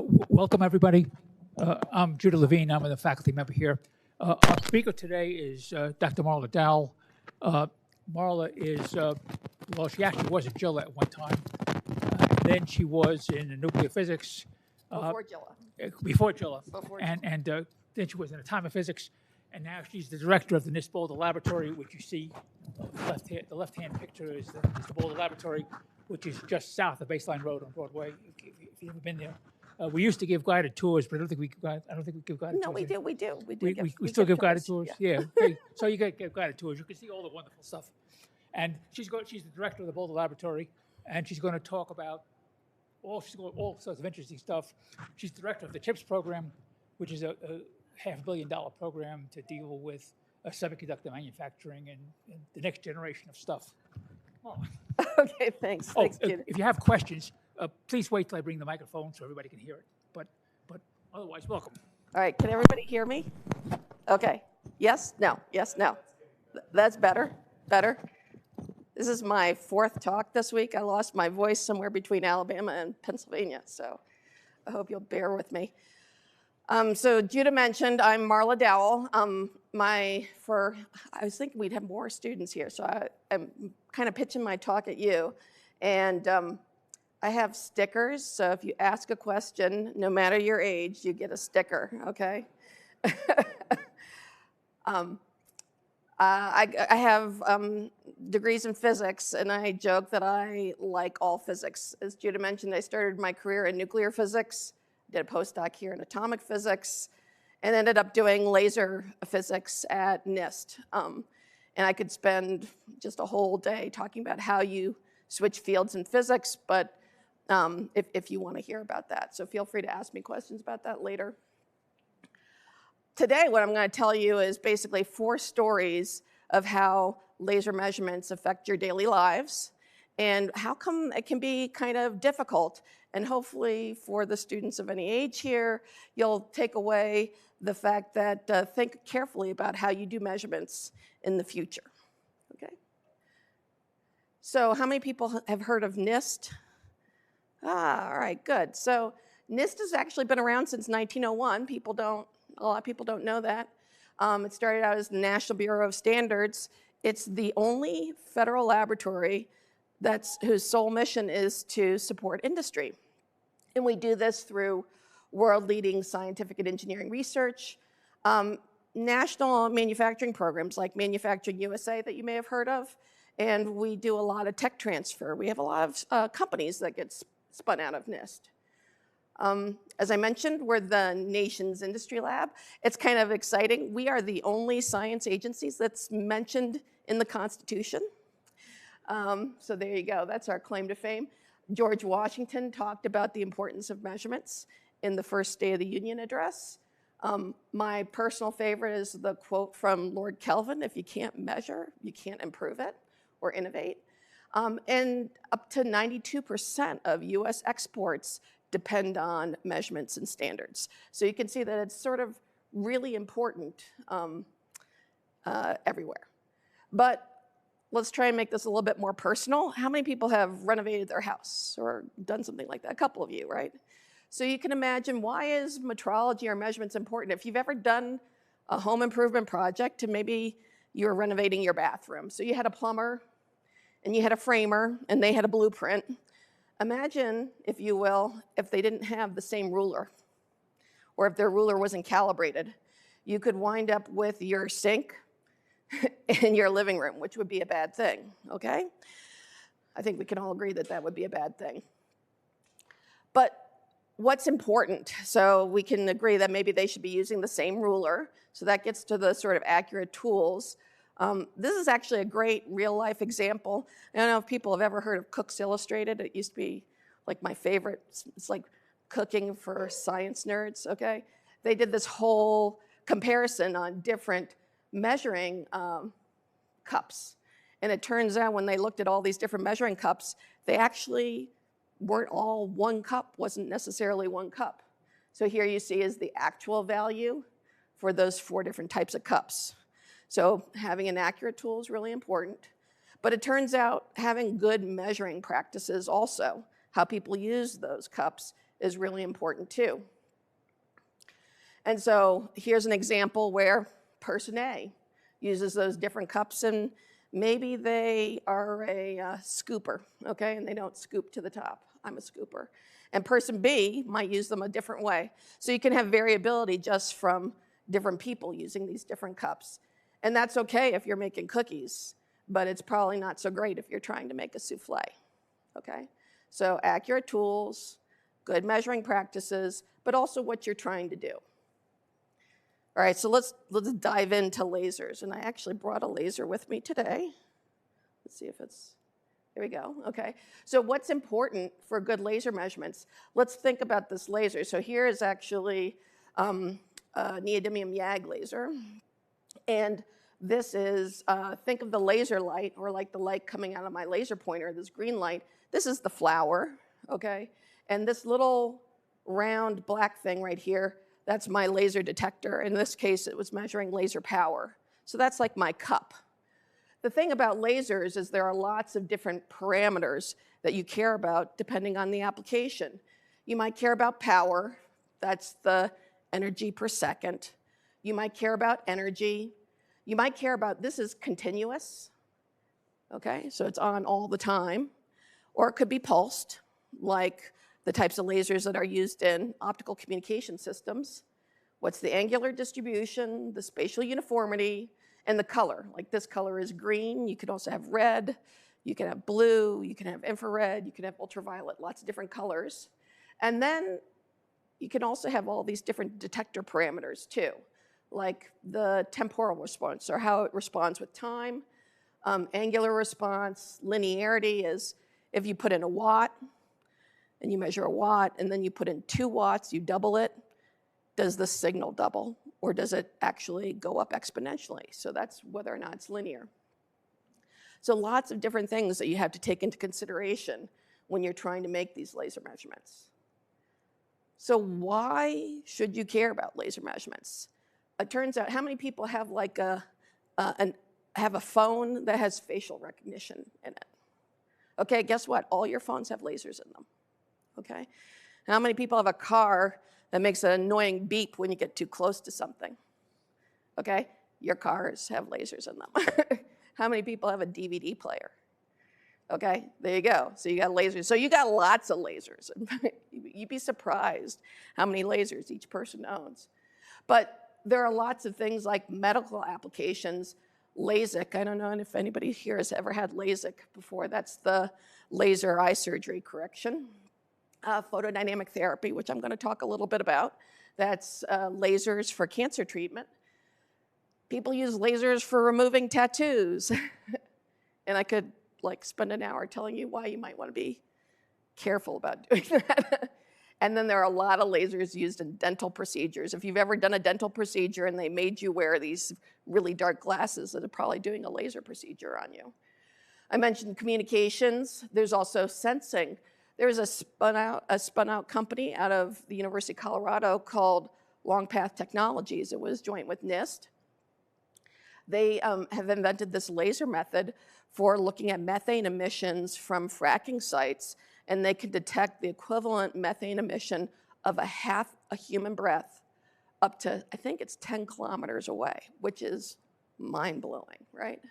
Welcome, everybody. I'm Judah Levine. I'm a faculty member here. Our speaker today is Dr. Marla Dowell. Marla is, well, she actually was at Gilla at one time. Then she was in nuclear physics. Before Gilla. Before Gilla. Before and then she was in atomic physics. And now she's the director of the NIST Boulder Laboratory, which you see, the left-hand picture is the Boulder Laboratory, which is just south of Baseline Road on Broadway, if you've ever been there. We used to give guided tours, but I don't think we give guided tours. No, we do. We still give guided tours. Yeah. Okay. So you get guided tours. You can see all the wonderful stuff. And she's the director of the Boulder Laboratory, and she's going to talk about all sorts of interesting stuff. She's director of the CHIPS program, which is a $500 million program to deal with semiconductor manufacturing and the next generation of stuff. Oh. Okay, thanks. Thanks, Judah. If you have questions, please wait till I bring the microphone so everybody can hear it. But otherwise, welcome. All right, can everybody hear me? Okay. Yes, no, yes, no. That's better, better. This is my fourth talk this week. I lost my voice somewhere between Alabama and Pennsylvania, so I hope you'll bear with me. So Judah mentioned I'm Marla Dowell. I was thinking we'd have more students here, so I'm kind of pitching my talk at you. And I have stickers, so if you ask a question, no matter your age, you get a sticker, okay? I have degrees in physics, and I joke that I like all physics. As Judah mentioned, I started my career in nuclear physics, did a postdoc here in atomic physics, and ended up doing laser physics at NIST. And I could spend just a whole day talking about how you switch fields in physics, but if you want to hear about that. So feel free to ask me questions about that later. Today, what I'm going to tell you is basically 4 stories of how laser measurements affect your daily lives and how come it can be kind of difficult. And hopefully for the students of any age here, you'll take away the fact that think carefully about how you do measurements in the future, okay? So how many people have heard of NIST? All right, good. So NIST has actually been around since 1901. A lot of people don't know that. It started out as the National Bureau of Standards. It's the only federal laboratory whose sole mission is to support industry. And we do this through world-leading scientific and engineering research, national manufacturing programs like Manufacturing USA that you may have heard of, and we do a lot of tech transfer. We have a lot of companies that get spun out of NIST. As I mentioned, we're the nation's industry lab. It's kind of exciting. We are the only science agencies that's mentioned in the Constitution. So there you go. That's our claim to fame. George Washington talked about the importance of measurements in the first State of the Union address. My personal favorite is the quote from Lord Kelvin: if you can't measure, you can't improve it or innovate. And up to 92% of US exports depend on measurements and standards. So you can see that it's sort of really important everywhere. But let's try and make this a little bit more personal. How many people have renovated their house or done something like that? A couple of you, right? So you can imagine, why is metrology or measurements important? If you've ever done a home improvement project, and maybe you're renovating your bathroom. So you had a plumber and you had a framer and they had a blueprint. Imagine, if you will, if they didn't have the same ruler or if their ruler wasn't calibrated. You could wind up with your sink in your living room, which would be a bad thing, okay? I think we can all agree that that would be a bad thing. But what's important? So we can agree that maybe they should be using the same ruler. So that gets to the sort of accurate tools. This is actually a great real-life example. I don't know if people have ever heard of Cook's Illustrated. It used to be like my favorite. It's like cooking for science nerds, okay? They did this whole comparison on different measuring cups. And it turns out when they looked at all these different measuring cups, they actually weren't all one cup, wasn't necessarily one cup. So here you see is the actual value for those 4 different types of cups. So having an accurate tool is really important. But it turns out having good measuring practices also, how people use those cups, is really important too. And so here's an example where person A uses those different cups, and maybe they are a scooper, okay, and they don't scoop to the top. I'm a scooper. And person B might use them a different way. So you can have variability just from different people using these different cups. And that's okay if you're making cookies, but it's probably not so great if you're trying to make a souffle, okay? So accurate tools, good measuring practices, but also what you're trying to do. All right, so let's dive into lasers. And I actually brought a laser with me today. Let's see if it's, here we go, okay. So what's important for good laser measurements? Let's think about this laser. So here is actually a neodymium YAG laser. And this is, think of the laser light, or like the light coming out of my laser pointer, this green light. This is the flower, okay? And this little round black thing right here, that's my laser detector. In this case, it was measuring laser power. So that's like my cup. The thing about lasers is there are lots of different parameters that you care about depending on the application. You might care about power. That's the energy per second. You might care about energy. You might care about, this is continuous, okay? So it's on all the time. Or it could be pulsed, like the types of lasers that are used in optical communication systems. What's the angular distribution, the spatial uniformity, and the color. Like this color is green. You can also have red. You can have blue. You can have infrared. You can have ultraviolet, lots of different colors. And then you can also have all these different detector parameters too, like the temporal response, or how it responds with time. Angular response, linearity is if you put in a watt, and you measure a watt, and then you put in 2 watts, you double it, does the signal double, or does it actually go up exponentially? So that's whether or not it's linear. So lots of different things that you have to take into consideration when you're trying to make these laser measurements. So why should you care about laser measurements? It turns out, how many people have like have a phone that has facial recognition in it? Okay, guess what? All your phones have lasers in them. Okay? How many people have a car that makes an annoying beep when you get too close to something? Okay? Your cars have lasers in them. How many people have a DVD player? Okay, there you go. So you got lasers. So you got lots of lasers. You'd be surprised how many lasers each person owns. But there are lots of things like medical applications. LASIK, I don't know if anybody here has ever had LASIK before. That's the laser eye surgery correction. Photodynamic therapy, which I'm going to talk a little bit about. That's lasers for cancer treatment. People use lasers for removing tattoos. And I could spend an hour telling you why you might want to be careful about doing that. And then there are a lot of lasers used in dental procedures. If you've ever done a dental procedure and they made you wear these really dark glasses, they're probably doing a laser procedure on you. I mentioned communications. There's also sensing. There's a spun out company out of the University of Colorado called Long Path Technologies. It was joint with NIST. They have invented this laser method for looking at methane emissions from fracking sites, and they can detect the equivalent methane emission of half a human breath up to, I think it's 10 kilometers away, which is mind-blowing, right?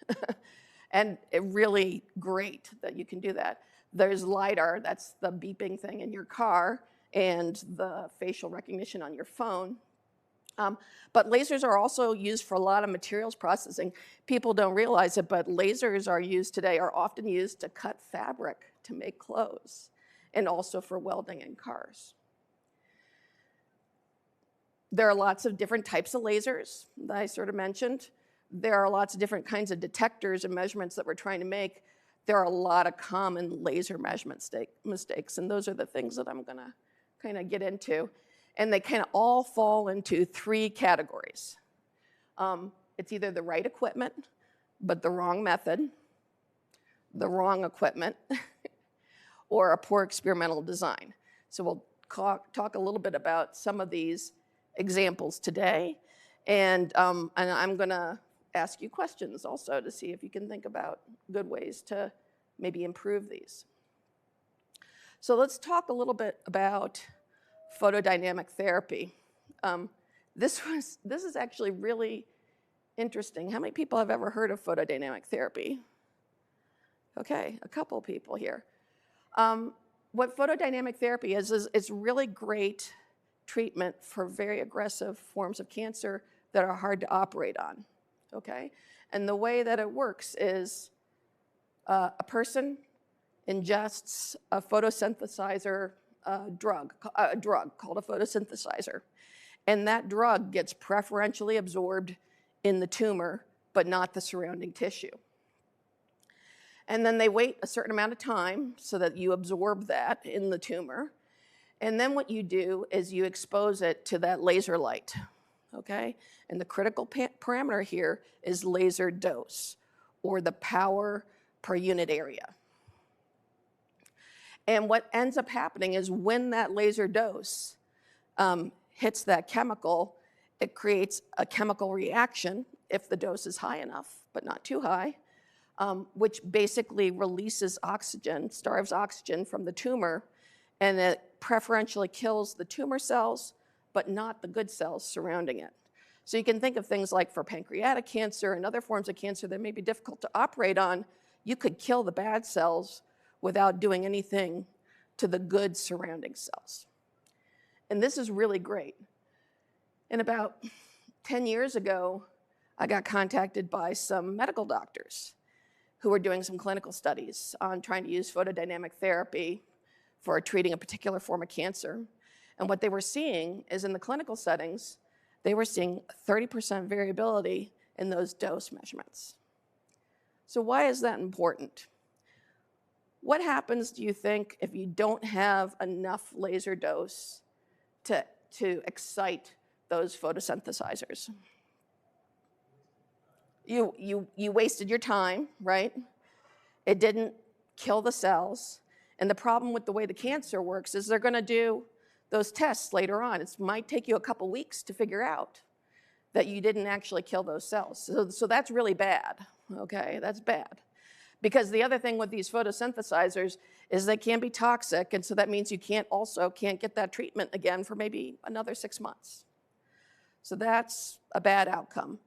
And it really great that you can do that. There's LiDAR, that's the beeping thing in your car, and the facial recognition on your phone. But lasers are also used for a lot of materials processing. People don't realize it, but lasers are often used to cut fabric to make clothes, and also for welding in cars. There are lots of different types of lasers that I sort of mentioned. There are lots of different kinds of detectors and measurements that we're trying to make. There are a lot of common laser measurement mistakes, and those are the things that I'm gonna kind of get into. And they kind of all fall into 3 categories. It's either the right equipment, but the wrong method, the wrong equipment, or a poor experimental design. So we'll talk a little bit about some of these examples today. And I'm gonna ask you questions also to see if you can think about good ways to maybe improve these. So let's talk a little bit about photodynamic therapy. This is actually really interesting. How many people have ever heard of photodynamic therapy? Okay, a couple people here. What photodynamic therapy is it's really great treatment for very aggressive forms of cancer that are hard to operate on, okay? And the way that it works is a person ingests a photosynthesizer drug called a photosynthesizer. And that drug gets preferentially absorbed in the tumor, but not the surrounding tissue. And then they wait a certain amount of time so that you absorb that in the tumor. And then what you do is you expose it to that laser light, okay? And the critical parameter here is laser dose, or the power per unit area. And what ends up happening is when that laser dose hits that chemical, it creates a chemical reaction if the dose is high enough, but not too high, which basically releases oxygen, starves oxygen from the tumor, and it preferentially kills the tumor cells, but not the good cells surrounding it. So you can think of things like for pancreatic cancer and other forms of cancer that may be difficult to operate on, you could kill the bad cells without doing anything to the good surrounding cells. And this is really great. And about 10 years ago, I got contacted by some medical doctors who were doing some clinical studies on trying to use photodynamic therapy for treating a particular form of cancer. And what they were seeing is in the clinical settings, they were seeing 30% variability in those dose measurements. So why is that important? What happens, do you think, if you don't have enough laser dose to excite those photosynthesizers? You wasted your time, right? It didn't kill the cells. And the problem with the way the cancer works is they're going to do those tests later on. It might take you a couple weeks to figure out that you didn't actually kill those cells. So that's really bad, okay? That's bad. Because the other thing with these photosynthesizers is they can be toxic, and so that means you can't get that treatment again for maybe another 6 months. So that's a bad outcome.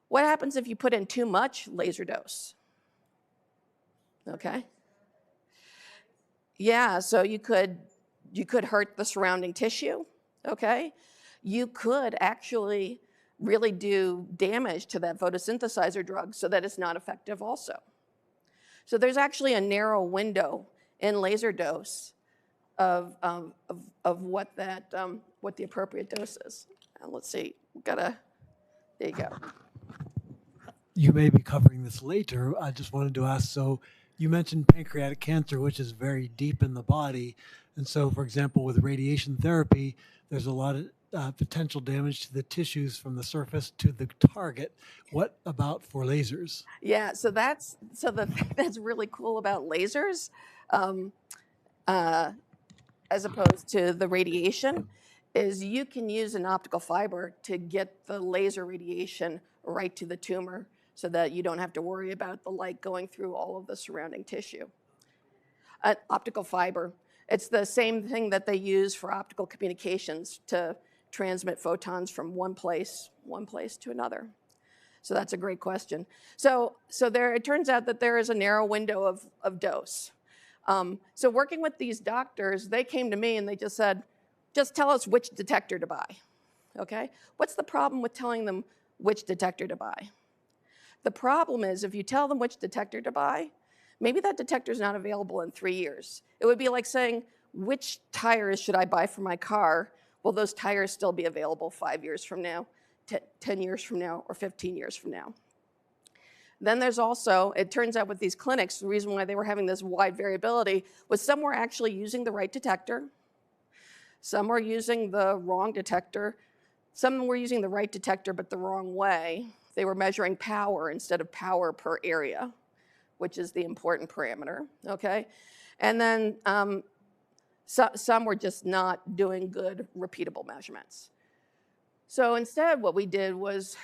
What happens if you put in too much laser dose? Okay. Yeah, so you could hurt the surrounding tissue, okay? You could actually really do damage to that photosynthesizer drug so that it's not effective also. So there's actually a narrow window in laser dose of what the appropriate dose is. And let's see, there you go. You may be covering this later. I just wanted to ask, so you mentioned pancreatic cancer, which is very deep in the body. And so, for example, with radiation therapy, there's a lot of potential damage to the tissues from the surface to the target. What about for lasers? Yeah, so the thing that's really cool about lasers, as opposed to the radiation, is you can use an optical fiber to get the laser radiation right to the tumor so that you don't have to worry about the light going through all of the surrounding tissue. An optical fiber, it's the same thing that they use for optical communications to transmit photons from one place to another. So that's a great question. So it turns out that there is a narrow window of dose. So working with these doctors, they came to me and they just said, just tell us which detector to buy, okay? What's the problem with telling them which detector to buy? The problem is if you tell them which detector to buy, maybe that detector is not available in 3 years. It would be like saying, which tires should I buy for my car? Will those tires still be available 5 years from now, 10 years from now, or 15 years from now? Then there's also, it turns out with these clinics, the reason why they were having this wide variability was some were actually using the right detector, some were using the wrong detector, some were using the right detector but the wrong way. They were measuring power instead of power per area, which is the important parameter, okay? And then some were just not doing good repeatable measurements. So instead what we did was,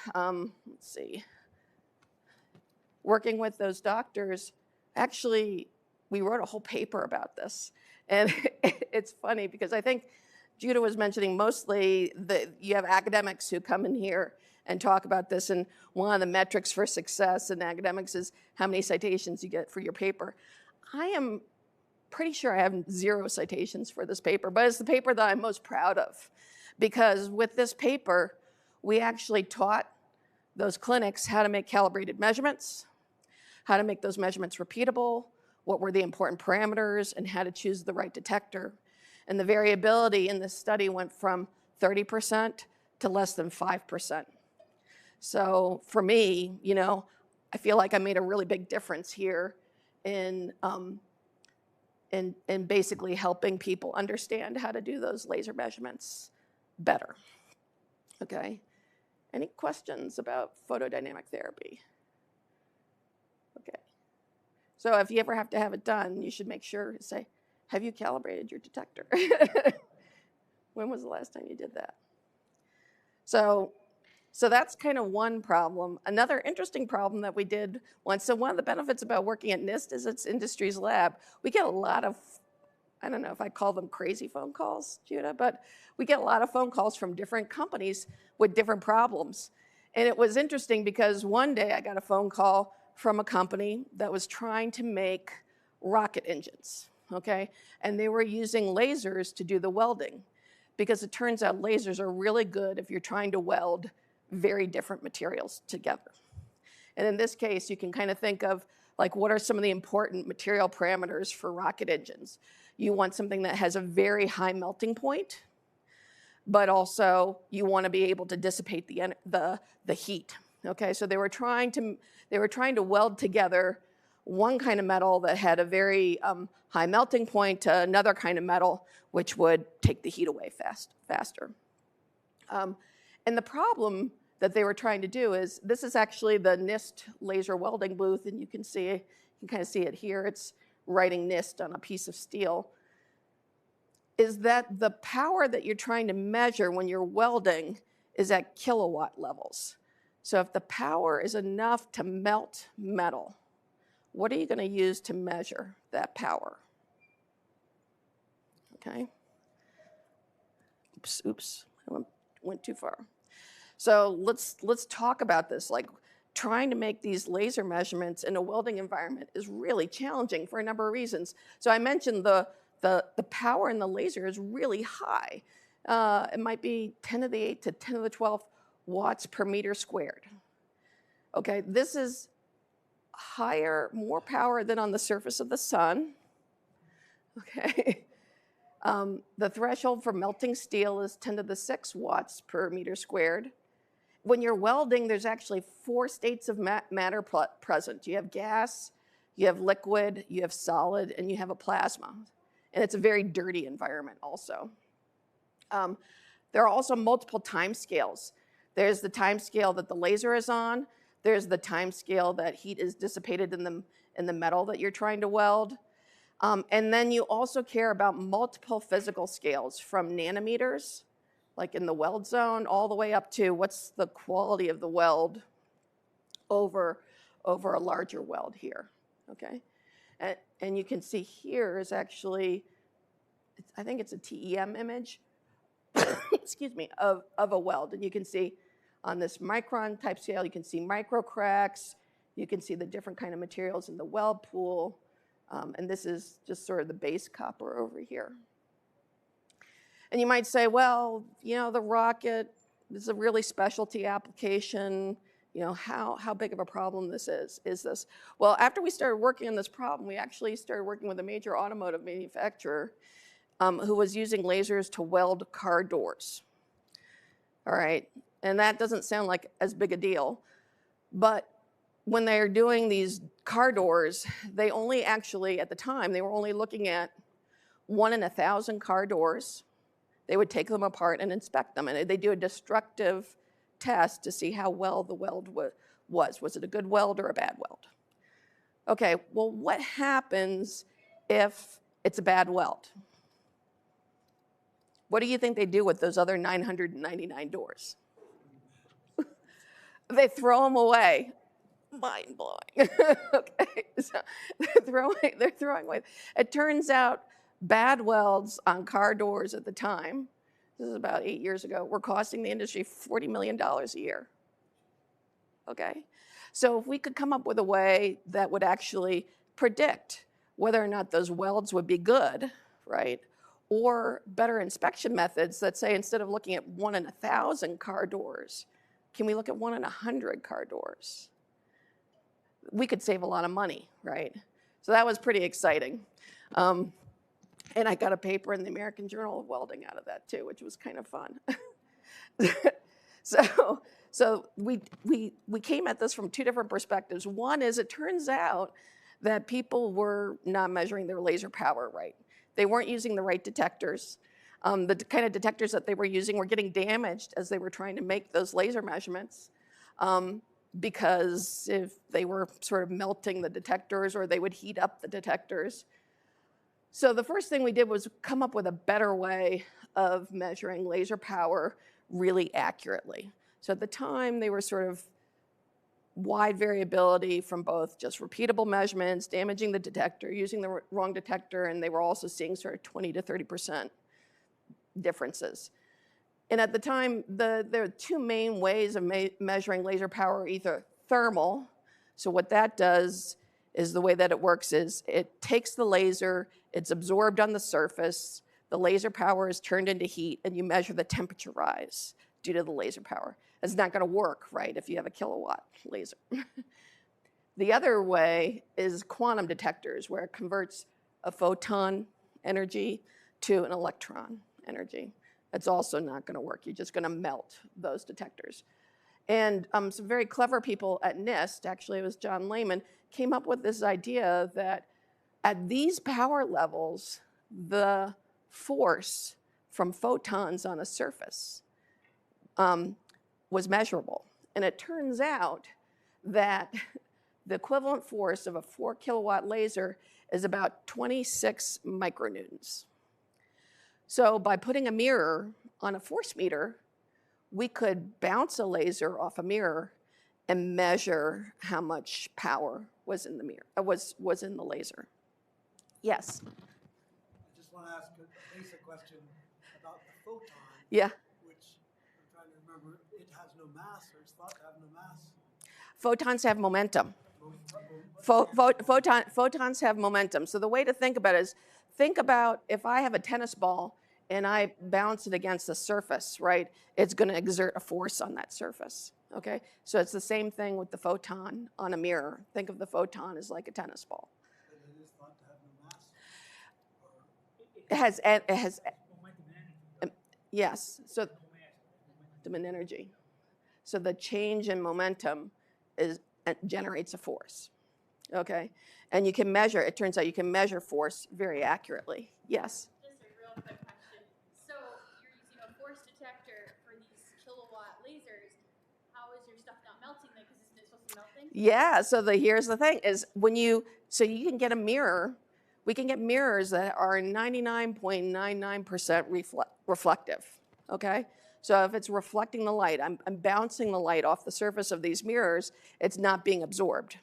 working with those doctors, actually we wrote a whole paper about this. And it's funny because I think Judah was mentioning mostly that you have academics who come in here and talk about this, and one of the metrics for success in academics is how many citations you get for your paper. I am pretty sure I have 0 citations for this paper, but it's the paper that I'm most proud of, because with this paper, we actually taught those clinics how to make calibrated measurements, how to make those measurements repeatable, what were the important parameters, and how to choose the right detector. And the variability in this study went from 30% to less than 5%. So for me, you know, I feel like I made a really big difference here in basically helping people understand how to do those laser measurements better. Okay. Any questions about photodynamic therapy? Okay. So if you ever have to have it done, you should make sure to say, have you calibrated your detector? When was the last time you did that? So that's kind of one problem. Another interesting problem that we did once, so one of the benefits about working at NIST is it's industry's lab. We get a lot of, I don't know if I call them crazy phone calls, Judah, but we get a lot of phone calls from different companies with different problems. And it was interesting because one day I got a phone call from a company that was trying to make rocket engines, okay? And they were using lasers to do the welding, because it turns out lasers are really good if you're trying to weld very different materials together. And in this case, you can kind of think of like, what are some of the important material parameters for rocket engines? You want something that has a very high melting point, but also you want to be able to dissipate the heat. Okay, so they were trying to weld together one kind of metal that had a very high melting point to another kind of metal, which would take the heat away faster. And the problem that they were trying to do is, this is actually the NIST laser welding booth, and you can kind of see it here. It's writing NIST on a piece of steel. Is that the power that you're trying to measure when you're welding is at kilowatt levels. So if the power is enough to melt metal, what are you going to use to measure that power? Okay. Oops, I went too far. So let's talk about this. Like, trying to make these laser measurements in a welding environment is really challenging for a number of reasons. So I mentioned the power in the laser is really high. It might be 10 to the 8 to 10 to the 12 watts per meter squared. Okay, this is higher, more power than on the surface of the sun. Okay. The threshold for melting steel is 10 to the 6 watts per meter squared. When you're welding, there's actually 4 states of matter present. You have gas, you have liquid, you have solid, and you have a plasma. And it's a very dirty environment also. There are also multiple time scales. There's the time scale that the laser is on. There's the time scale that heat is dissipated in the metal that you're trying to weld. And then you also care about multiple physical scales, from nanometers, like in the weld zone, all the way up to what's the quality of the weld over a larger weld here, okay? And you can see here is actually, I think it's a TEM image, excuse me, of a weld. And you can see on this micron type scale, you can see micro cracks, you can see the different kind of materials in the weld pool, and this is just sort of the base copper over here. And you might say, well, you know, the rocket is a really specialty application. You know, how big of a problem this is this? Well, after we started working on this problem, we actually started working with a major automotive manufacturer who was using lasers to weld car doors. All right, and that doesn't sound like as big a deal, but when they're doing these car doors, they only actually, at the time, they were only looking at 1 in 1,000 car doors. They would take them apart and inspect them, and they do a destructive test to see how well the weld was. Was it a good weld or a bad weld? Okay, well, what happens if it's a bad weld? What do you think they do with those other 999 doors? They throw them away. Mind blowing. Okay, so they're throwing away. It turns out bad welds on car doors at the time this is about 8 years ago, were costing the industry $40 million a year. Okay? So if we could come up with a way that would actually predict whether or not those welds would be good, right? Or better inspection methods that say instead of looking at 1 in 1,000 car doors, can we look at 1 in 100 car doors? We could save a lot of money, right? So that was pretty exciting. And I got a paper in the American Journal of Welding out of that too, which was kind of fun. So we came at this from 2 different perspectives. One is it turns out that people were not measuring their laser power right. They weren't using the right detectors. The kind of detectors that they were using were getting damaged as they were trying to make those laser measurements. Because if they were sort of melting the detectors or they would heat up the detectors. So the first thing we did was come up with a better way of measuring laser power really accurately. So at the time, they were sort of wide variability from both just repeatable measurements, damaging the detector, using the wrong detector, and they were also seeing sort of 20 to 30% differences. And at the time, there are 2 main ways of measuring laser power, either thermal. So what that does is the way that it works is it takes the laser, it's absorbed on the surface, the laser power is turned into heat, and you measure the temperature rise due to the laser power. It's not going to work, right, if you have a kilowatt laser. The other way is quantum detectors, where it converts a photon energy to an electron energy. It's also not going to work. You're just going to melt those detectors. And some very clever people at NIST, actually it was John Lehman, came up with this idea that at these power levels, the force from photons on a surface was measurable. And it turns out that the equivalent force of a 4 kilowatt laser is about 26 micronewtons. So by putting a mirror on a force meter, we could bounce a laser off a mirror and measure how much power was in the mirror, was in the laser. Yes? I just want to ask a basic question about the photon. Yeah. Which I'm trying to remember, it has no mass, or it's thought to have no mass. Photons have momentum. Photons have momentum. So the way to think about it is, think about if I have a tennis ball and I bounce it against the surface, right? It's going to exert a force on that surface, okay? So it's the same thing with the photon on a mirror. Think of the photon as like a tennis ball. But it is thought to have no mass? It has yes, so momentum and energy. So the change in momentum generates a force, okay? And you can measure, it turns out you can measure force very accurately. Yes? Just a real quick question. So you're using a force detector for these kilowatt lasers. How is your stuff not melting then? Because isn't it supposed to be melting? Yeah, so here's the thing is so you can get a mirror, we can get mirrors that are 99.99% reflective, okay? So if it's reflecting the light, I'm bouncing the light off the surface of these mirrors, it's not being absorbed.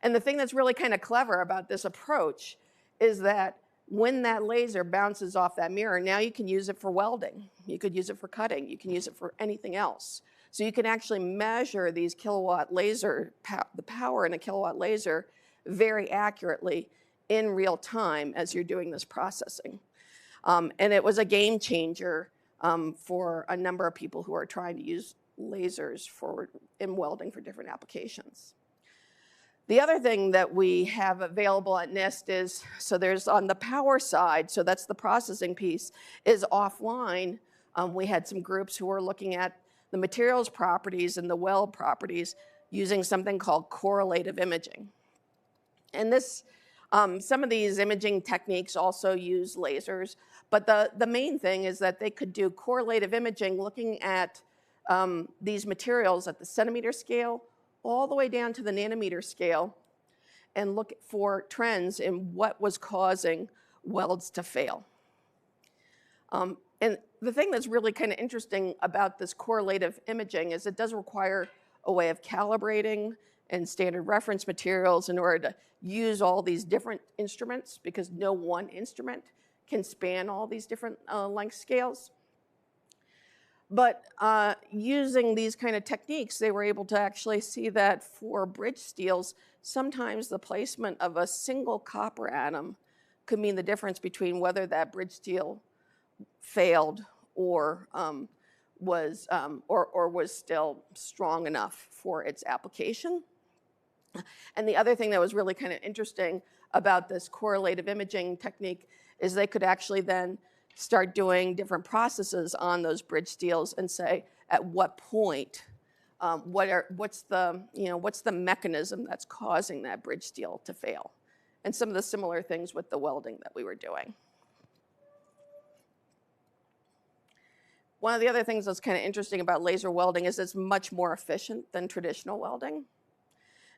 And the thing that's really kind of clever about this approach is that when that laser bounces off that mirror, now you can use it for welding. You could use it for cutting. You can use it for anything else. So you can actually measure these kilowatt laser, the power in a kilowatt laser very accurately in real time as you're doing this processing. And it was a game changer for a number of people who are trying to use lasers in welding for different applications. The other thing that we have available at NIST is, so there's on the power side, so that's the processing piece, is offline. We had some groups who were looking at the materials properties and the weld properties using something called correlative imaging. And this, some of these imaging techniques also use lasers, but the main thing is that they could do correlative imaging looking at these materials at the centimeter scale all the way down to the nanometer scale and look for trends in what was causing welds to fail. And the thing that's really kind of interesting about this correlative imaging is it does require a way of calibrating and standard reference materials in order to use all these different instruments, because no one instrument can span all these different length scales. But using these kind of techniques, they were able to actually see that for bridge steels, sometimes the placement of a single copper atom could mean the difference between whether that bridge steel failed or was still strong enough for its application. And the other thing that was really kind of interesting about this correlative imaging technique is they could actually then start doing different processes on those bridge steels and say at what point, what's the mechanism that's causing that bridge steel to fail, and some of the similar things with the welding that we were doing. One of the other things that's kind of interesting about laser welding is it's much more efficient than traditional welding.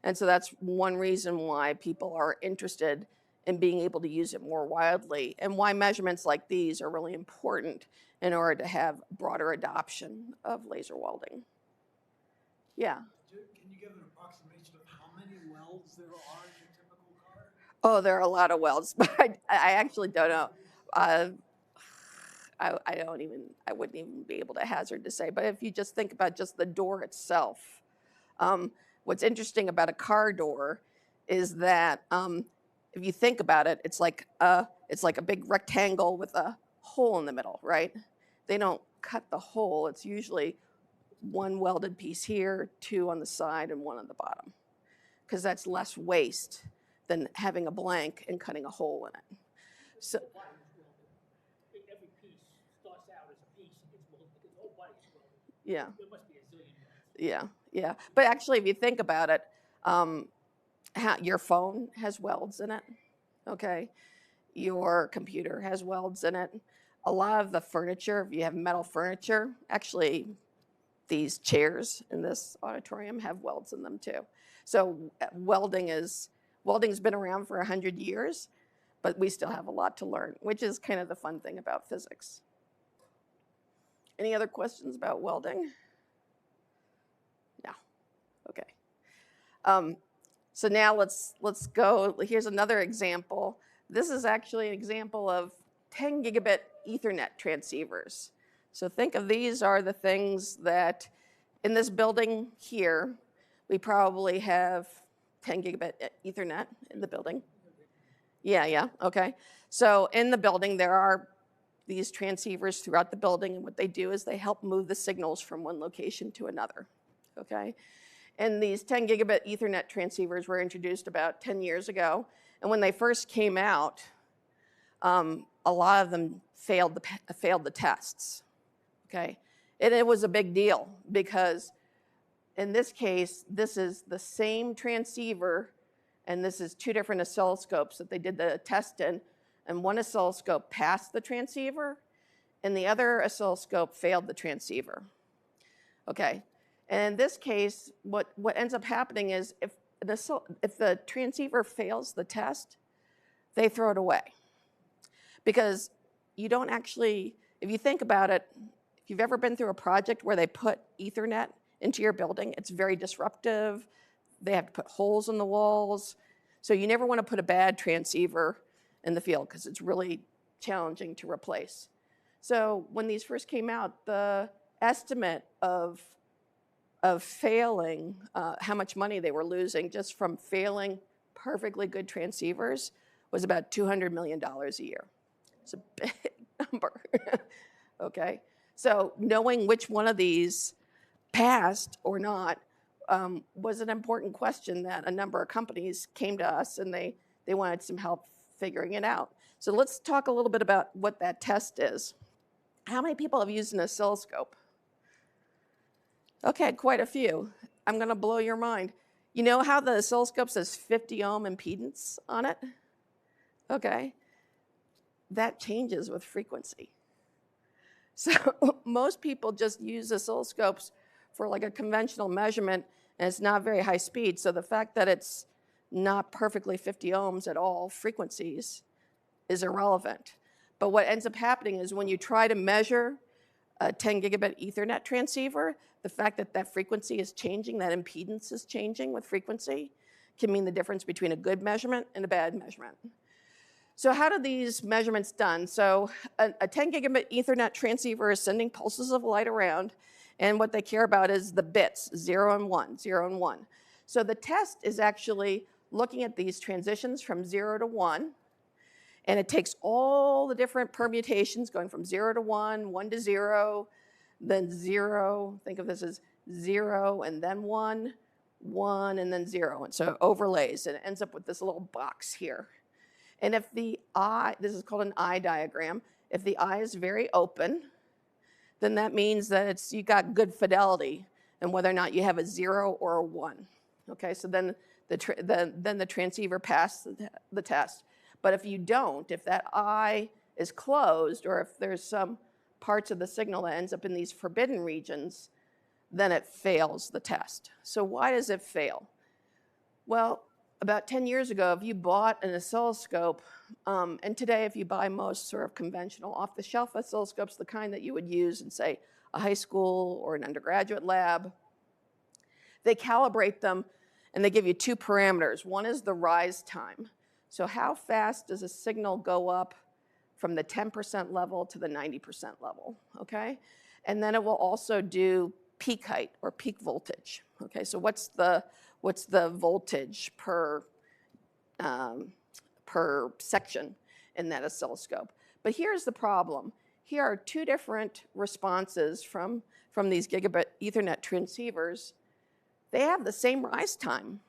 And so that's one reason why people are interested in being able to use it more widely, and why measurements like these are really important in order to have broader adoption of laser welding. Yeah? Can you give an approximation of how many welds there are in a typical car? Oh, there are a lot of welds, but I actually don't know. I wouldn't even be able to hazard to say, but if you just think about just the door itself, what's interesting about a car door is that if you think about it, it's like a big rectangle with a hole in the middle, right? They don't cut the hole. It's usually one welded piece here, two on the side, and one on the bottom, because that's less waste than having a blank and cutting a hole in it. So every piece starts out as a piece and gets welded, because the whole body is welded. yeah. There must be a zillion welds. Yeah. But actually, if you think about it, your phone has welds in it, okay? Your computer has welds in it. A lot of the furniture, if you have metal furniture, actually these chairs in this auditorium have welds in them too. So welding's been around for 100 years, but we still have a lot to learn, which is kind of the fun thing about physics. Any other questions about welding? No. Okay. So now let's go. Here's another example. This is actually an example of 10 gigabit Ethernet transceivers. So think of these are the things that in this building here, we probably have 10 gigabit Ethernet in the building. Yeah, okay. So in the building, there are these transceivers throughout the building, and what they do is they help move the signals from one location to another, okay? And these 10 gigabit Ethernet transceivers were introduced about 10 years ago, and when they first came out, a lot of them failed the tests, okay? And it was a big deal because in this case, this is the same transceiver, and this is two different oscilloscopes that they did the test in, and one oscilloscope passed the transceiver, and the other oscilloscope failed the transceiver, okay? And in this case, what ends up happening is if the transceiver fails the test, they throw it away. Because you don't actually, if you think about it, if you've ever been through a project where they put Ethernet into your building, it's very disruptive. They have to put holes in the walls. So you never want to put a bad transceiver in the field because it's really challenging to replace. So when these first came out, the estimate of failing, how much money they were losing just from failing perfectly good transceivers was about $200 million a year. It's a big number, okay? So knowing which one of these passed or not was an important question that a number of companies came to us and they wanted some help figuring it out. So let's talk a little bit about what that test is. How many people have used an oscilloscope? Okay, quite a few. I'm gonna blow your mind. You know how the oscilloscope says 50 ohm impedance on it? Okay, that changes with frequency. So most people just use oscilloscopes for like a conventional measurement, and it's not very high speed. So the fact that it's not perfectly 50 ohms at all frequencies is irrelevant. But what ends up happening is when you try to measure a 10 gigabit Ethernet transceiver, the fact that that frequency is changing, that impedance is changing with frequency, can mean the difference between a good measurement and a bad measurement. So how do these measurements done? So a 10 gigabit Ethernet transceiver is sending pulses of light around, and what they care about is the bits, 0 and 1, 0 and 1. So the test is actually looking at these transitions from 0 to 1, and it takes all the different permutations going from 0 to 1, 1 to 0, then 0, think of this as 0 and then 1, 1 and then 0. And so it overlays and it ends up with this little box here. And if the eye, this is called an eye diagram, if the eye is very open, then that means that you got good fidelity and whether or not you have a 0 or a 1. Okay, so then the transceiver passed the test. But if you don't, if that eye is closed or if there's some parts of the signal that ends up in these forbidden regions, then it fails the test. So why does it fail? Well, about 10 years ago, if you bought an oscilloscope, and today if you buy most sort of conventional off-the-shelf oscilloscopes, the kind that you would use in, say, a high school or an undergraduate lab, they calibrate them and they give you two parameters. One is the rise time. So how fast does a signal go up from the 10% level to the 90% level, okay? And then it will also do peak height or peak voltage, okay? So what's the voltage per section in that oscilloscope? But here's the problem. Here are two different responses from these gigabit Ethernet transceivers. They have the same rise time,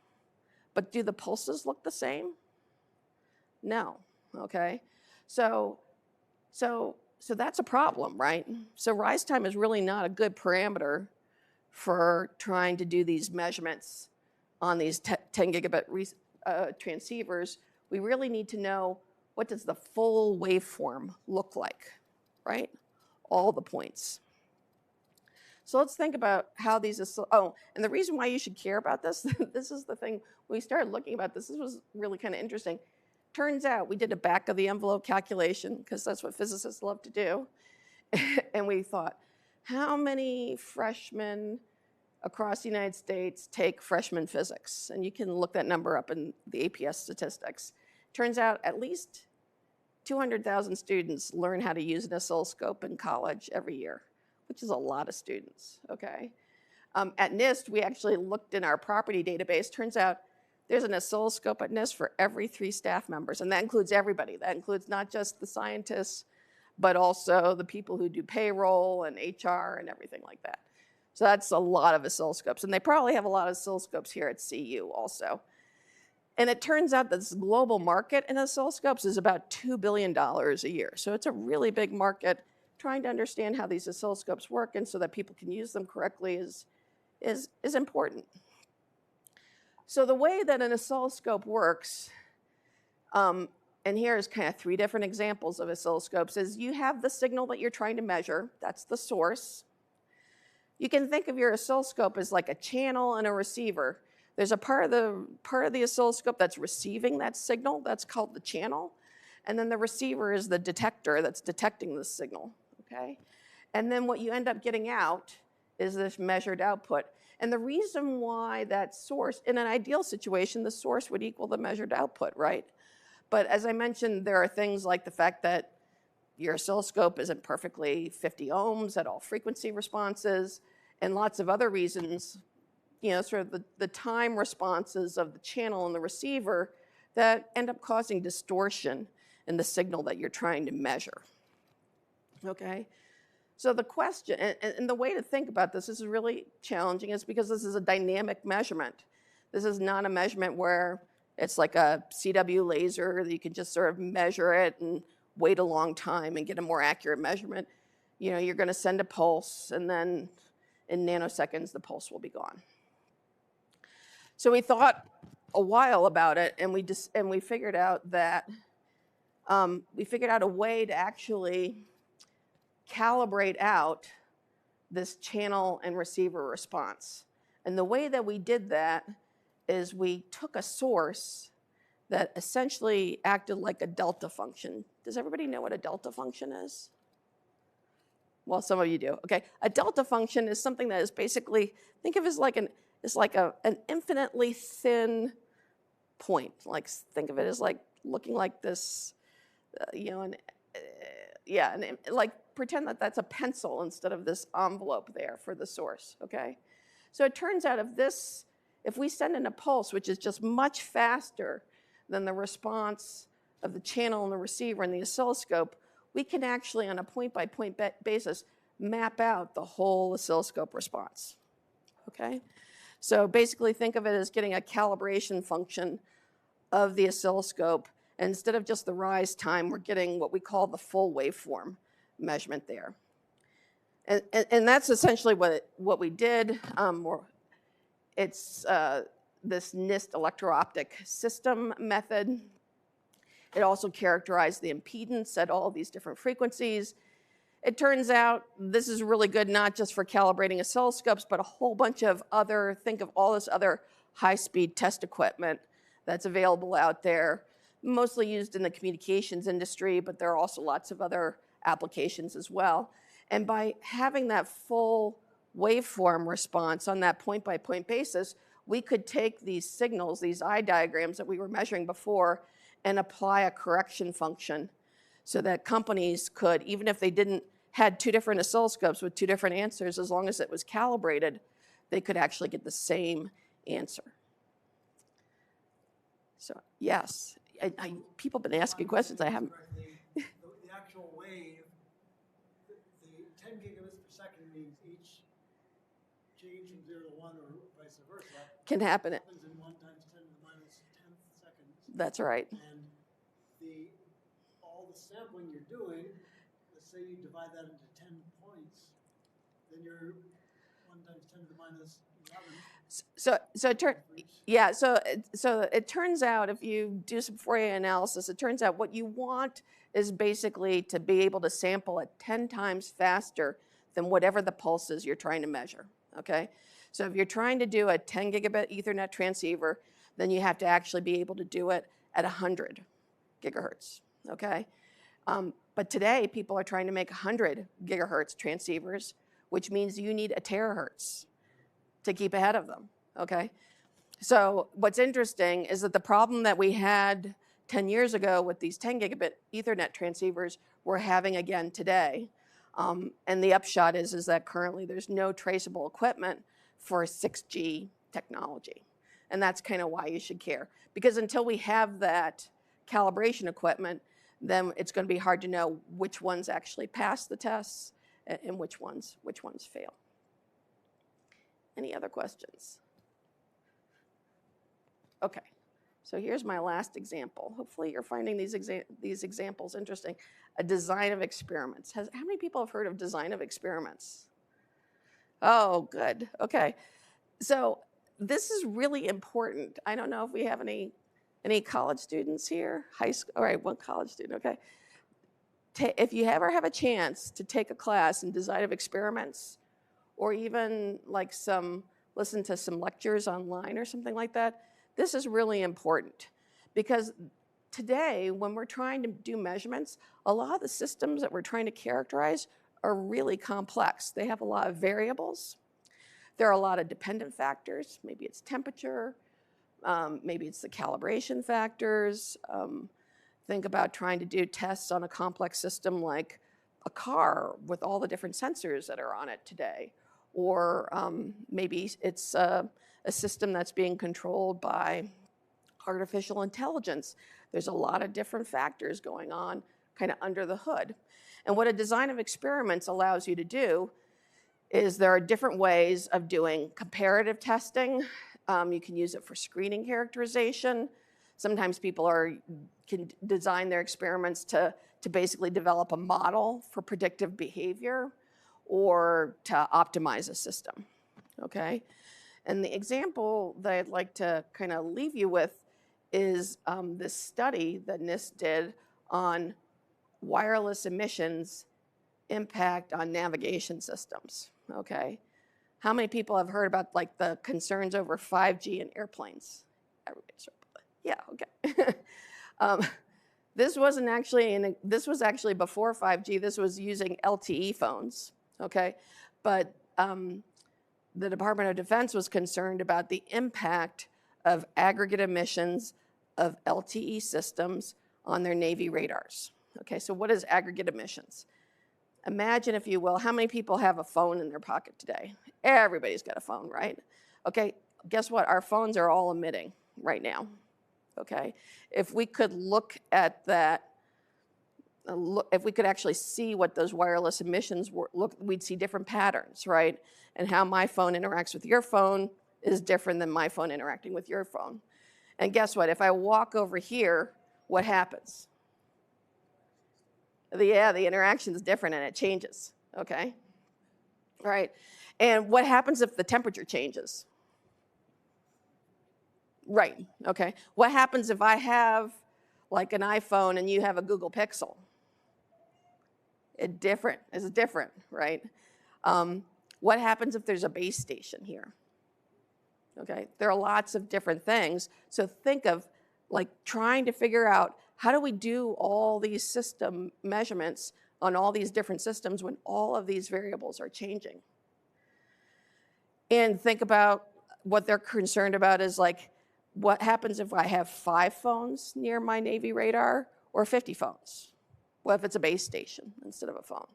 but do the pulses look the same? No, okay? So that's a problem, right? So rise time is really not a good parameter for trying to do these measurements on these 10 gigabit transceivers. We really need to know, what does the full waveform look like, right? All the points. So let's think about how these, and the reason why you should care about this, this is the thing, when we started looking about this was really kind of interesting. Turns out we did a back of the envelope calculation, because that's what physicists love to do. And we thought, how many freshmen across the United States take freshman physics? And you can look that number up in the APS statistics. Turns out at least 200,000 students learn how to use an oscilloscope in college every year, which is a lot of students, okay? At NIST, we actually looked in our property database. Turns out there's an oscilloscope at NIST for every 3 staff members, and that includes everybody. That includes not just the scientists, but also the people who do payroll and HR and everything like that. So that's a lot of oscilloscopes, and they probably have a lot of oscilloscopes here at CU also. And it turns out that this global market in oscilloscopes is about $2 billion a year. So it's a really big market. Trying to understand how these oscilloscopes work and so that people can use them correctly is important. So the way that an oscilloscope works, and here's kind of 3 different examples of oscilloscopes, is you have the signal that you're trying to measure. That's the source. You can think of your oscilloscope as like a channel and a receiver. There's a part of the oscilloscope that's receiving that signal. That's called the channel. And then the receiver is the detector that's detecting the signal, okay? And then what you end up getting out is this measured output. And the reason why that source, in an ideal situation, the source would equal the measured output, right? But as I mentioned, there are things like the fact that your oscilloscope isn't perfectly 50 ohms at all frequency responses, and lots of other reasons, you know, sort of the time responses of the channel and the receiver that end up causing distortion in the signal that you're trying to measure, okay? So the question, and the way to think about this is really challenging, is because this is a dynamic measurement. This is not a measurement where it's like a CW laser that you can just sort of measure it and wait a long time and get a more accurate measurement. You know, you're gonna send a pulse and then in nanoseconds, the pulse will be gone. So we thought a while about it, and we figured out that, a way to actually calibrate out this channel and receiver response. And the way that we did that is we took a source that essentially acted like a delta function. Does everybody know what a delta function is? Well, some of you do. Okay, a delta function is something that is basically, think of it as like an infinitely thin point. Like, think of it as like looking like this Yeah, and like pretend that that's a pencil instead of this envelope there for the source, okay? So it turns out if we send in a pulse, which is just much faster than the response of the channel and the receiver and the oscilloscope, we can actually, on a point-by-point basis, map out the whole oscilloscope response, okay? So basically think of it as getting a calibration function of the oscilloscope. And instead of just the rise time, we're getting what we call the full waveform measurement there. And that's essentially what we did. It's this NIST electro-optic system method. It also characterized the impedance at all these different frequencies. It turns out this is really good not just for calibrating oscilloscopes, but a whole bunch of other, think of all this other high-speed test equipment that's available out there, mostly used in the communications industry, but there are also lots of other applications as well. And by having that full waveform response on that point-by-point basis, we could take these signals, these eye diagrams that we were measuring before, and apply a correction function so that companies could, even if they had two different oscilloscopes with two different answers, as long as it was calibrated, they could actually get the same answer. So yes, people have been asking questions. I haven't. The actual wave, the 10 gigabits per second means each change from 0 to 1 or vice versa Can happen. happens in 1 times 10 to the minus 10th seconds. That's right. And all the sampling you're doing, let's say you divide that into 10 points, then you're 1 times 10 to the minus 11. So it turns out if you do some Fourier analysis, it turns out what you want is basically to be able to sample at 10 times faster than whatever the pulse is you're trying to measure, okay? So if you're trying to do a 10 gigabit Ethernet transceiver, then you have to actually be able to do it at 100 gigahertz, okay? But today, people are trying to make 100 gigahertz transceivers, which means you need a terahertz to keep ahead of them, okay? So what's interesting is that the problem that we had 10 years ago with these 10 gigabit Ethernet transceivers, we're having again today. And the upshot is that currently there's no traceable equipment for 6G technology. And that's kind of why you should care. Because until we have that calibration equipment, then it's going to be hard to know which ones actually pass the tests and which ones fail. Any other questions? Okay, so here's my last example. Hopefully you're finding these examples interesting. A design of experiments. How many people have heard of design of experiments? Oh, good, okay. So this is really important. I don't know if we have any college students here? High school, all right, one college student, okay. If you ever have a chance to take a class in design of experiments, or even like listen to some lectures online or something like that, this is really important. Because today, when we're trying to do measurements, a lot of the systems that we're trying to characterize are really complex. They have a lot of variables. There are a lot of dependent factors. Maybe it's temperature, maybe it's the calibration factors. Think about trying to do tests on a complex system like a car with all the different sensors that are on it today. Or maybe it's a system that's being controlled by artificial intelligence. There's a lot of different factors going on kind of under the hood. And what a design of experiments allows you to do is there are different ways of doing comparative testing. You can use it for screening characterization. Sometimes people can design their experiments to basically develop a model for predictive behavior or to optimize a system, okay? And the example that I'd like to kind of leave you with is this study that NIST did on wireless emissions impact on navigation systems, okay? How many people have heard about like the concerns over 5G in airplanes? Everybody's heard, yeah, okay. This was actually before 5G. This was using LTE phones, okay? But the Department of Defense was concerned about the impact of aggregate emissions of LTE systems on their Navy radars, Okay, so what is aggregate emissions? Imagine, if you will, how many people have a phone in their pocket today? Everybody's got a phone, right? Okay, guess what? Our phones are all emitting right now, okay? If we could look at that, if we could actually see what those wireless emissions were, we'd see different patterns, right? And how my phone interacts with your phone is different than my phone interacting with your phone. And guess what? If I walk over here, what happens? The interaction is different and it changes, okay? All right, and what happens if the temperature changes? Right, okay. What happens if I have like an iPhone and you have a Google Pixel? It's different, right? What happens if there's a base station here? Okay, there are lots of different things. So think of like trying to figure out, how do we do all these system measurements on all these different systems when all of these variables are changing? And think about what they're concerned about is like, what happens if I have 5 phones near my Navy radar or 50 phones? What if it's a base station instead of a phone?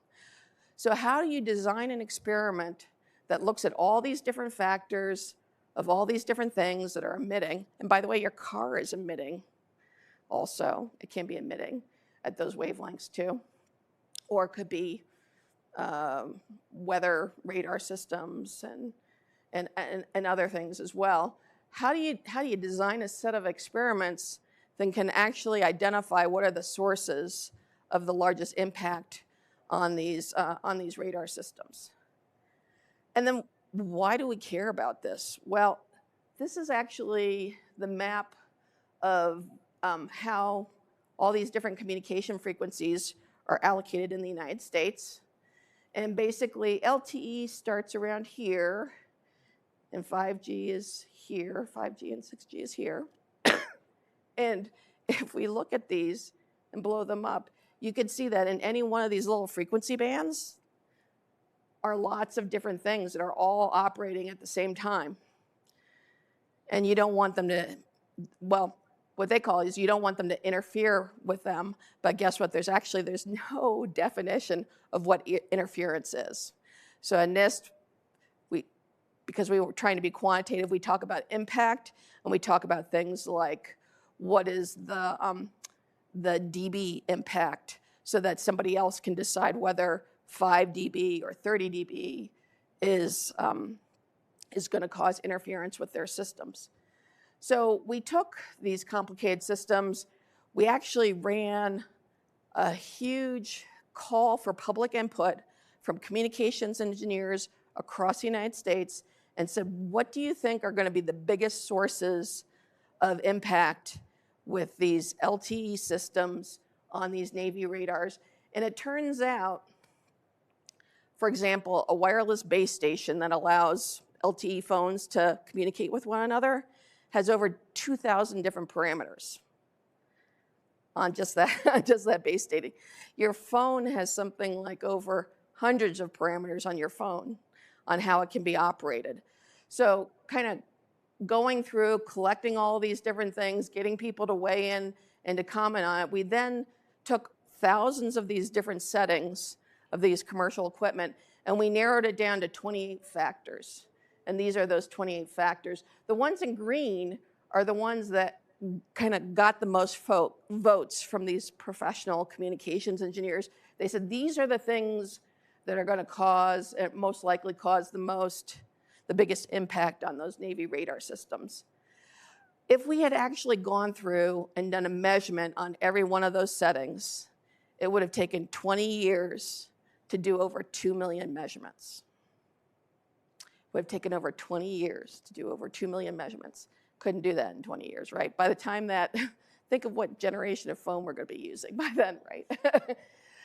So how do you design an experiment that looks at all these different factors of all these different things that are emitting? And by the way, your car is emitting also. It can be emitting at those wavelengths too. Or it could be weather radar systems and other things as well. How do you design a set of experiments that can actually identify what are the sources of the largest impact on these radar systems? And then why do we care about this? Well, this is actually the map of how all these different communication frequencies are allocated in the United States. And basically, LTE starts around here, and 5G is here, 5G and 6G is here. And if we look at these and blow them up, you can see that in any one of these little frequency bands are lots of different things that are all operating at the same time. And you don't want them to, well, what they call is you don't want them to interfere with them, but guess what? There's no definition of what interference is. So in NIST, because we were trying to be quantitative, we talk about impact, and we talk about things like what is the dB impact, so that somebody else can decide whether 5 dB or 30 dB is going to cause interference with their systems. So we took these complicated systems, we actually ran a huge call for public input from communications engineers across the United States and said, what do you think are going to be the biggest sources of impact with these LTE systems on these Navy radars? And it turns out, for example, a wireless base station that allows LTE phones to communicate with one another has over 2,000 different parameters on just that base station. Your phone has something like over hundreds of parameters on your phone on how it can be operated. So kind of going through, collecting all these different things, getting people to weigh in and to comment on it, we then took thousands of these different settings of these commercial equipment, and we narrowed it down to 28 factors. And these are those 28 factors. The ones in green are the ones that kind of got the most votes from these professional communications engineers. They said these are the things that are going to most likely cause the biggest impact on those Navy radar systems. If we had actually gone through and done a measurement on every one of those settings, it would have taken 20 years to do over 2 million measurements. It would have taken over 20 years to do over 2 million measurements. Couldn't do that in 20 years, right? By the time that, think of what generation of phone we're going to be using by then, right?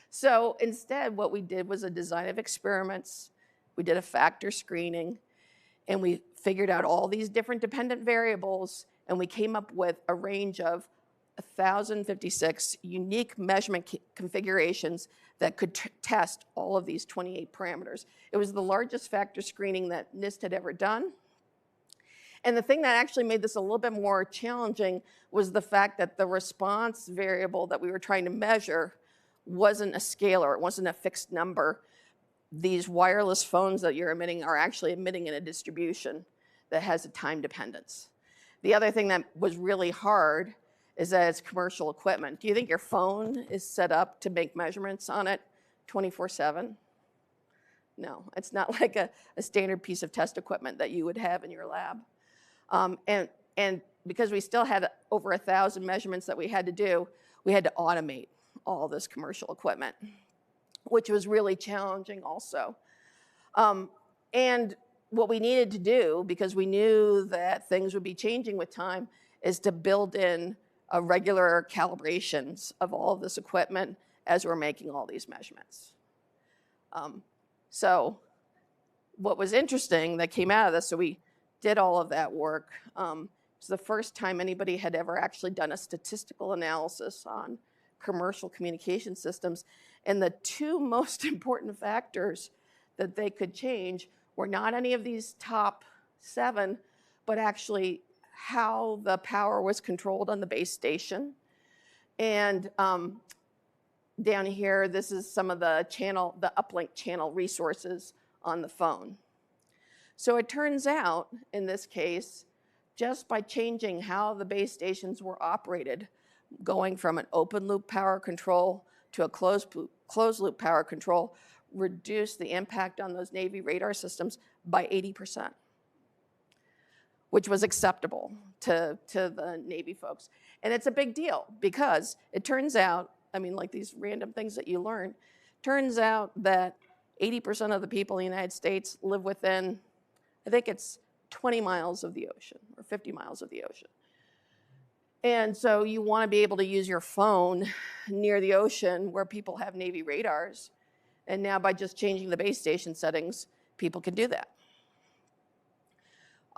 So instead, what we did was a design of experiments. We did a factor screening, and we figured out all these different dependent variables, and we came up with a range of 1,056 unique measurement configurations that could test all of these 28 parameters. It was the largest factor screening that NIST had ever done. And the thing that actually made this a little bit more challenging was the fact that the response variable that we were trying to measure wasn't a scalar, it wasn't a fixed number. These wireless phones that you're emitting are actually emitting in a distribution that has a time dependence. The other thing that was really hard is that it's commercial equipment. Do you think your phone is set up to make measurements on it 24/7? No, it's not like a standard piece of test equipment that you would have in your lab. And because we still had over 1,000 measurements that we had to do, we had to automate all this commercial equipment, which was really challenging also. And what we needed to do, because we knew that things would be changing with time, is to build in regular calibrations of all of this equipment as we're making all these measurements. So what was interesting that came out of this, so we did all of that work. It's the first time anybody had ever actually done a statistical analysis on commercial communication systems. And the two most important factors that they could change were not any of these top 7, but actually how the power was controlled on the base station. And down here, this is some of the uplink channel resources on the phone. So it turns out, in this case, just by changing how the base stations were operated, going from an open loop power control to a closed loop power control, reduced the impact on those Navy radar systems by 80%, which was acceptable to the Navy folks. And it's a big deal because it turns out, I mean, like these random things that you learn, turns out that 80% of the people in the United States live within, I think it's 20 miles of the ocean or 50 miles of the ocean. And so you want to be able to use your phone near the ocean where people have Navy radars. And now by just changing the base station settings, people can do that.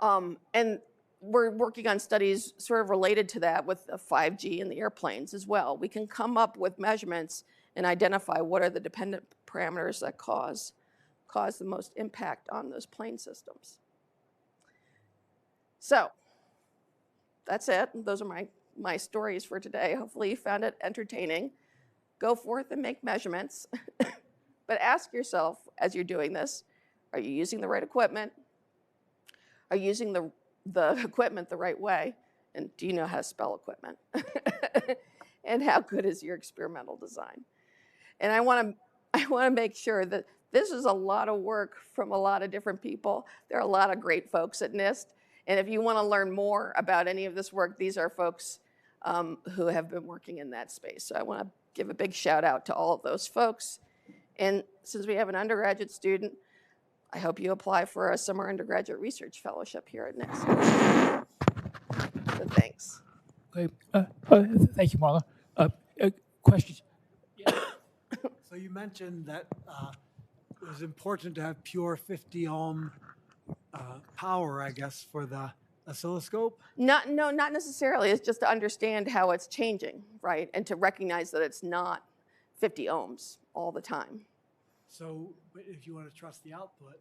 And we're working on studies sort of related to that with 5G and the airplanes as well. We can come up with measurements and identify what are the dependent parameters that cause the most impact on those plane systems. So that's it. Those are my stories for today. Hopefully you found it entertaining. Go forth and make measurements. But ask yourself as you're doing this, are you using the right equipment? Are you using the equipment the right way? And do you know how to spell equipment? And how good is your experimental design? And I want to make sure that this is a lot of work from a lot of different people. There are a lot of great folks at NIST. And if you want to learn more about any of this work, these are folks who have been working in that space. So I want to give a big shout out to all of those folks. And since we have an undergraduate student, I hope you apply for a summer undergraduate research fellowship here at NIST. So thanks. Okay. Thank you, Marla. Questions? Yeah. So you mentioned that it was important to have pure 50 ohm power, I guess, for the oscilloscope? No, not necessarily. It's just to understand how it's changing, right? And to recognize that it's not 50 ohms all the time. So but if you want to trust the output?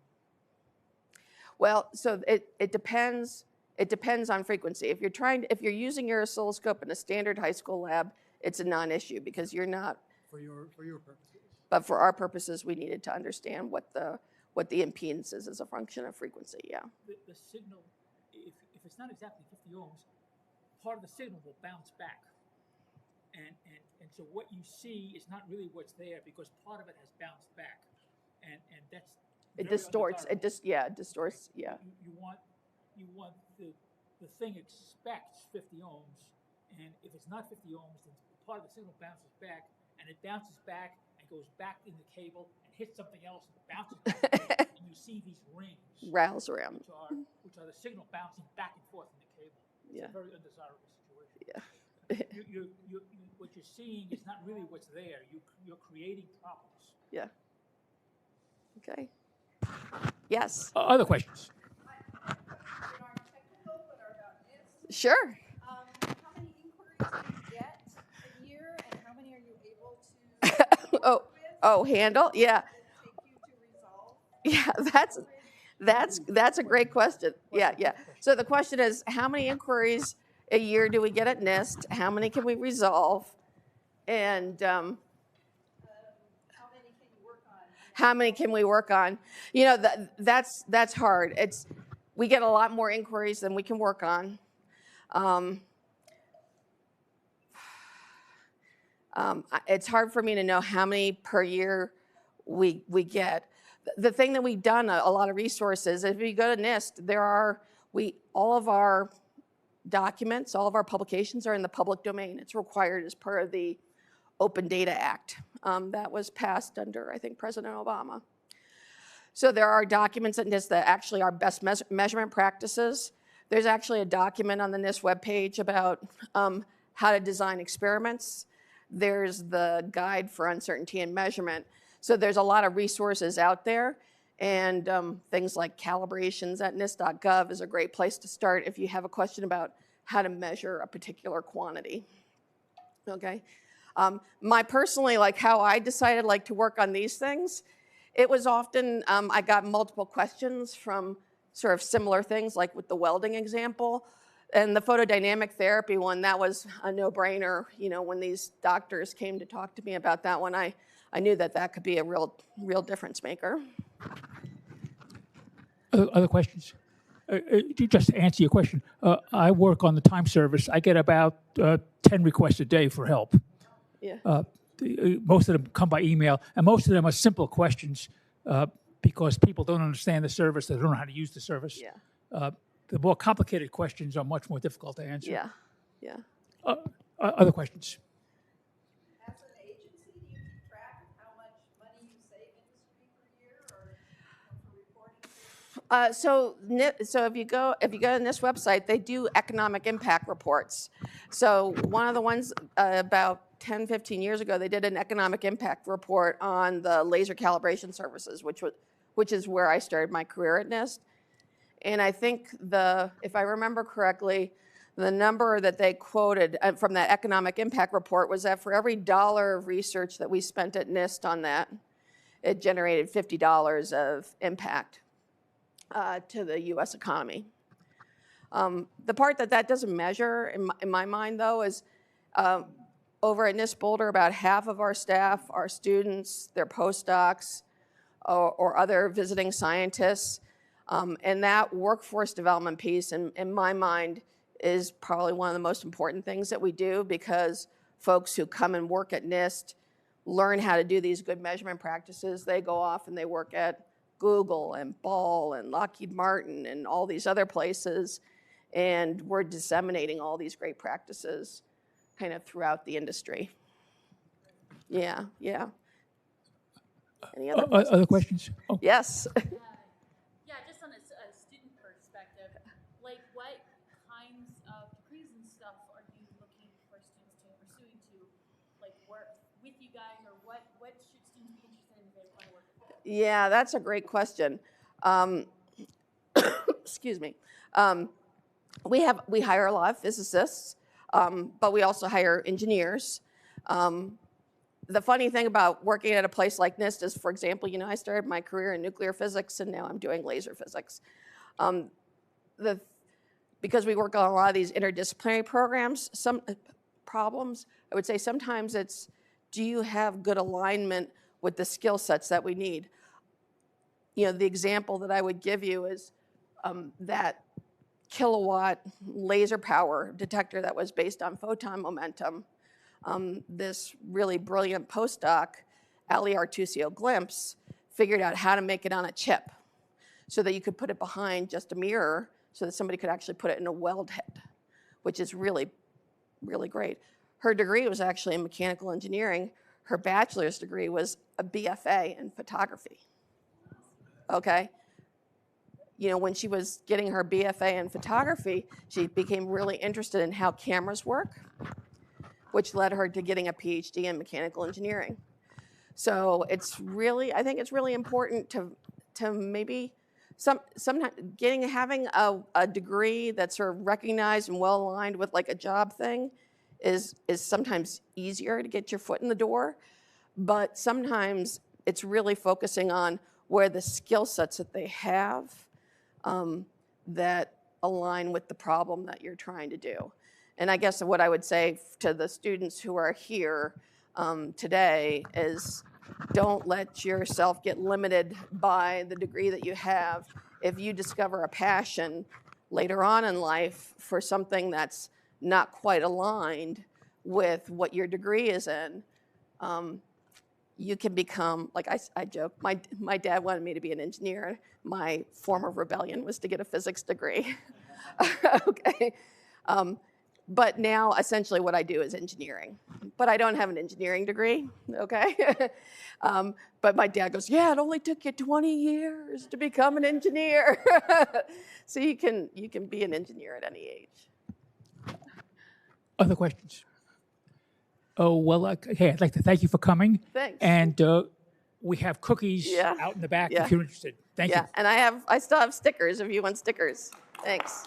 Well, so it depends. It depends on frequency. If you're using your oscilloscope in a standard high school lab, it's a non-issue because you're not. For your purposes. But for our purposes, we needed to understand what the impedance is as a function of frequency. Yeah. The signal, if it's not exactly 50 ohms, part of the signal will bounce back. And so what you see is not really what's there because part of it has bounced back, and that's it distorts. It distorts. Yeah. You want the thing expects 50 ohms, and if it's not 50 ohms, then part of the signal bounces back, and it bounces back and goes back in the cable and hits something else and bounces back, and you see these rings rattles around, which are the signal bouncing back and forth in the cable. It's yeah. a very undesirable situation. Yeah. What you're seeing is not really what's there. You're creating problems. Yeah. Okay. Yes. Other questions? Sure. How many inquiries do you get a year, and how many are you able to handle? Yeah. Yeah, that's a great question. Yeah. So the question is, how many inquiries a year do we get at NIST? How many can we resolve? And how many can we work on? You know, that's hard. We get a lot more inquiries than we can work on. It's hard for me to know how many per year we get. The thing that we've done, a lot of resources, if you go to NIST, all of our documents, all of our publications are in the public domain. It's required as part of the Open Data Act that was passed under, I think, President Obama. So there are documents at NIST that actually are best measurement practices. There's actually a document on the NIST webpage about how to design experiments. There's the guide for uncertainty in measurement. So there's a lot of resources out there, and things like calibrations at NIST.gov is a great place to start if you have a question about how to measure a particular quantity. Okay. My personally, like how I decided to work on these things, it was often, I got multiple questions from sort of similar things, like with the welding example. And the photodynamic therapy one, that was a no-brainer. You know, when these doctors came to talk to me about that one, I knew that could be a real difference maker. Other questions? Just to answer your question, I work on the time service. I get about 10 requests a day for help. Yeah. Most of them come by email, and most of them are simple questions because people don't understand the service, they don't know how to use the service. Yeah. The more complicated questions are much more difficult to answer. Yeah. Yeah. Other questions? As an agency, do you keep track of how much money you save industry per year, or for reporting? So if you go to NIST website, they do economic impact reports. So one of the ones about 10, 15 years ago, they did an economic impact report on the laser calibration services, which is where I started my career at NIST. And I think if I remember correctly, the number that they quoted from that economic impact report was that for every $1 of research that we spent at NIST on that, it generated $50 of impact to the U.S. economy. The part that doesn't measure in my mind, though, is over at NIST Boulder, about half of our staff are students, they're postdocs, or other visiting scientists. And that workforce development piece, in my mind, is probably one of the most important things that we do, because folks who come and work at NIST learn how to do these good measurement practices. They go off and they work at Google and Ball and Lockheed Martin and all these other places, and we're disseminating all these great practices kind of throughout the industry. Yeah, yeah. Any other questions? Other questions? Oh. Yes. Yeah, just on a student perspective, like what kinds of degrees and stuff are you looking for students to pursuing to like work with you guys, or what should students be interested in if they want to work with you? Yeah, that's a great question. Excuse me. We hire a lot of physicists, but we also hire engineers. The funny thing about working at a place like NIST is, for example, you know, I started my career in nuclear physics, and now I'm doing laser physics. Because we work on a lot of these interdisciplinary programs, some problems, I would say sometimes it's, do you have good alignment with the skill sets that we need? You know, the example that I would give you is that kilowatt laser power detector that was based on photon momentum. This really brilliant postdoc, Ali Artucio Glimpse, figured out how to make it on a chip so that you could put it behind just a mirror so that somebody could actually put it in a weld head, which is really, really great. Her degree was actually in mechanical engineering. Her bachelor's degree was a BFA in photography. Okay? You know, when she was getting her BFA in photography, she became really interested in how cameras work, which led her to getting a PhD in mechanical engineering. So it's really, I think it's really important to maybe having a degree that's sort of recognized and well aligned with like a job thing is sometimes easier to get your foot in the door, but sometimes it's really focusing on where the skill sets that they have that align with the problem that you're trying to do. And I guess what I would say to the students who are here today is don't let yourself get limited by the degree that you have. If you discover a passion later on in life for something that's not quite aligned with what your degree is in, you can become, like I joke, my dad wanted me to be an engineer. My form of rebellion was to get a physics degree. Okay. But now essentially what I do is engineering. But I don't have an engineering degree, okay? But my dad goes, yeah, it only took you 20 years to become an engineer. So you can be an engineer at any age. Other questions? Oh, well, okay, I'd like to thank you for coming. Thanks. And we have cookies Yeah. out in the back Yeah. if you're interested. Thank you. Yeah, and I still have stickers if you want stickers. Thanks.